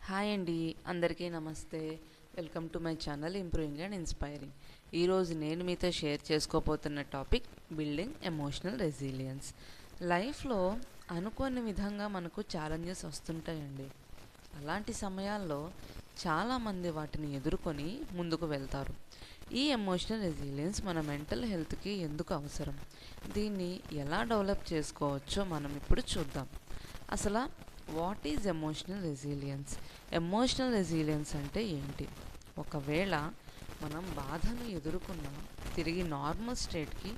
Hi అండి, అందరికీ నమస్తే. Welcome to my channel improving and inspiring. ఈరోజు నేను మీతో షేర్ చేసుకోబోతున్న టాపిక్ బిల్డింగ్ ఎమోషనల్ రెసిలియన్స్. లైఫ్లో అనుకోని విధంగా మనకు ఛాలెంజెస్ వస్తుంటాయండి. అలాంటి సమయాల్లో చాలామంది వాటిని ఎదుర్కొని ముందుకు వెళ్తారు. ఈ ఎమోషనల్ రెసిలియన్స్ మన మెంటల్ హెల్త్కి ఎందుకు అవసరం, దీన్ని ఎలా డెవలప్ చేసుకోవచ్చో మనం ఇప్పుడు చూద్దాం. అసలు what is emotional resilience? Emotional resilience అంటే ఏంటి? ఒకవేళ మనం బాధను ఎదుర్కొన్నా తిరిగి నార్మల్ స్టేట్కి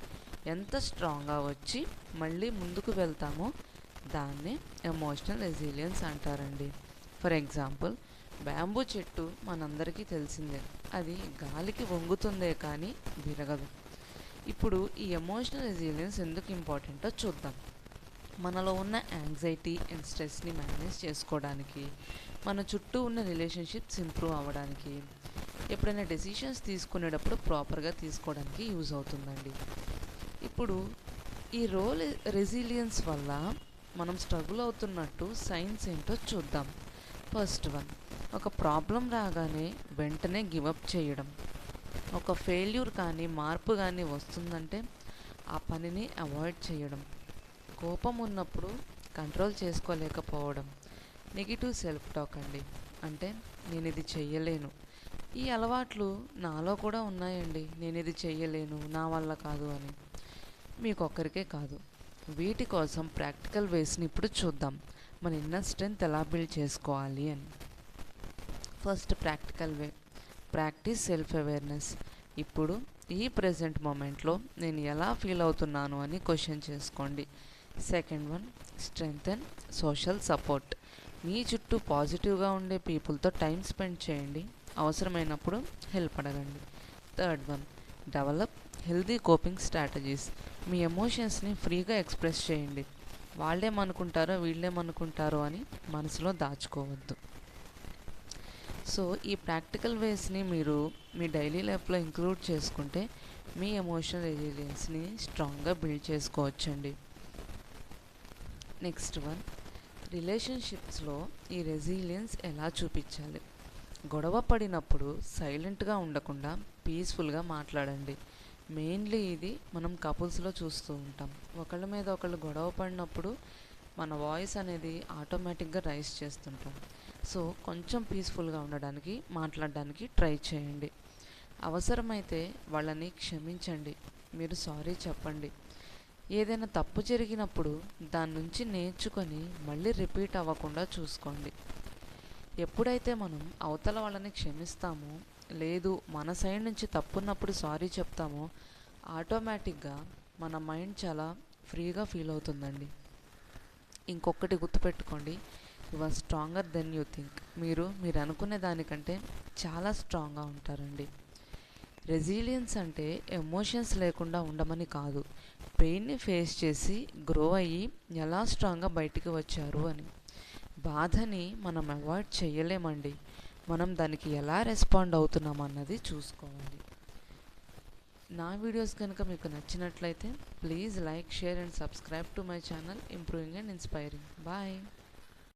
ఎంత స్ట్రాంగ్గా వచ్చి మళ్ళీ ముందుకు వెళ్తామో దాన్నే ఎమోషనల్ రెసిలియన్స్ అంటారండి. ఫర్ ఎగ్జాంపుల్, బ్యాంబూ చెట్టు మనందరికీ తెలిసిందే, అది గాలికి వంగుతుందే కానీ విరగదు. ఇప్పుడు ఈ ఎమోషనల్ రెసిలియన్స్ ఎందుకు ఇంపార్టెంటో చూద్దాం. మనలో ఉన్న యాంగ్జైటీ అండ్ స్ట్రెస్ని మేనేజ్ చేసుకోవడానికి, మన చుట్టూ ఉన్న రిలేషన్షిప్స్ ఇంప్రూవ్ అవ్వడానికి, ఎప్పుడైనా డెసిషన్స్ తీసుకునేటప్పుడు ప్రాపర్గా తీసుకోవడానికి యూజ్ అవుతుందండి. ఇప్పుడు ఈ రెసిలియన్స్ వల్ల మనం స్ట్రగుల్ అవుతున్నట్టు సైన్స్ ఏంటో చూద్దాం. ఫస్ట్ వన్, ఒక ప్రాబ్లం రాగానే వెంటనే గివప్ చేయడం. ఒక ఫెయిల్యూర్ కానీ మార్పు కానీ వస్తుందంటే ఆ పనిని అవాయిడ్ చేయడం. కోపం ఉన్నప్పుడు కంట్రోల్ చేసుకోలేకపోవడం. నెగిటివ్ సెల్ఫ్ టాక్ అండి, అంటే నేను ఇది చెయ్యలేను. ఈ అలవాట్లు నాలో కూడా ఉన్నాయండి. నేను ఇది చెయ్యలేను, నా వల్ల కాదు అని. మీకు ఒక్కరికే కాదు. వీటి కోసం ప్రాక్టికల్ వేస్ని ఇప్పుడు చూద్దాం, మన ఇన్నర్ స్ట్రెంగ్త్ ఎలా బిల్డ్ చేసుకోవాలి అని. ఫస్ట్ ప్రాక్టికల్ వే, ప్రాక్టీస్ సెల్ఫ్ అవేర్నెస్. ఇప్పుడు ఈ ప్రజెంట్ మూమెంట్లో నేను ఎలా ఫీల్ అవుతున్నాను అని క్వశ్చన్ చేసుకోండి. Second one, strengthen social support. మీ చుట్టూ పాజిటివ్గా ఉండే పీపుల్తో టైం స్పెండ్ చేయండి, అవసరమైనప్పుడు హెల్ప్ అడగండి. Third one, develop healthy coping strategies. మీ ఎమోషన్స్ని ఫ్రీగా ఎక్స్ప్రెస్ చేయండి. వాళ్ళేమనుకుంటారో వీళ్ళేమనుకుంటారో అని మనసులో దాచుకోవద్దు. సో ఈ ప్రాక్టికల్ వేస్ని మీరు మీ డైలీ లైఫ్లో ఇంక్లూడ్ చేసుకుంటే మీ ఎమోషనల్ రెసిలియన్స్ని స్ట్రాంగ్గా బిల్డ్ చేసుకోవచ్చండి. నెక్స్ట్ వన్, రిలేషన్షిప్స్లో ఈ రెసిలియన్స్ ఎలా చూపించాలి? గొడవ పడినప్పుడు సైలెంట్గా ఉండకుండా పీస్ఫుల్గా మాట్లాడండి. మెయిన్లీ ఇది మనం కపుల్స్లో చూస్తూ ఉంటాం. ఒకళ్ళ మీద ఒకళ్ళు గొడవ పడినప్పుడు మన వాయిస్ అనేది ఆటోమేటిక్గా రైజ్ చేస్తుంటాం. సో కొంచెం పీస్ఫుల్గా ఉండడానికి, మాట్లాడడానికి ట్రై చేయండి. అవసరమైతే వాళ్ళని క్షమించండి, మీరు సారీ చెప్పండి. ఏదైనా తప్పు జరిగినప్పుడు దాని నుంచి నేర్చుకొని మళ్ళీ రిపీట్ అవ్వకుండా చూసుకోండి. ఎప్పుడైతే మనం అవతల వాళ్ళని క్షమిస్తామో, లేదు మన సైడ్ నుంచి తప్పున్నప్పుడు సారీ చెప్తామో, ఆటోమేటిక్గా మన మైండ్ చాలా ఫ్రీగా ఫీల్ అవుతుందండి. ఇంకొకటి గుర్తుపెట్టుకోండి, you are stronger than you think. మీరు అనుకునే దానికంటే చాలా స్ట్రాంగ్గా ఉంటారండి. రెసిలియన్స్ అంటే ఎమోషన్స్ లేకుండా ఉండమని కాదు, పెయిన్ని ఫేస్ చేసి గ్రో అయ్యి ఎలా స్ట్రాంగ్గా బయటికి వచ్చారు అని. బాధని మనం అవాయిడ్ చేయలేమండి, మనం దానికి ఎలా రెస్పాండ్ అవుతున్నాం అన్నది చూసుకోవాలి. నా వీడియోస్ కనుక మీకు నచ్చినట్లయితే please like, share and subscribe to my channel improving and inspiring. Bye.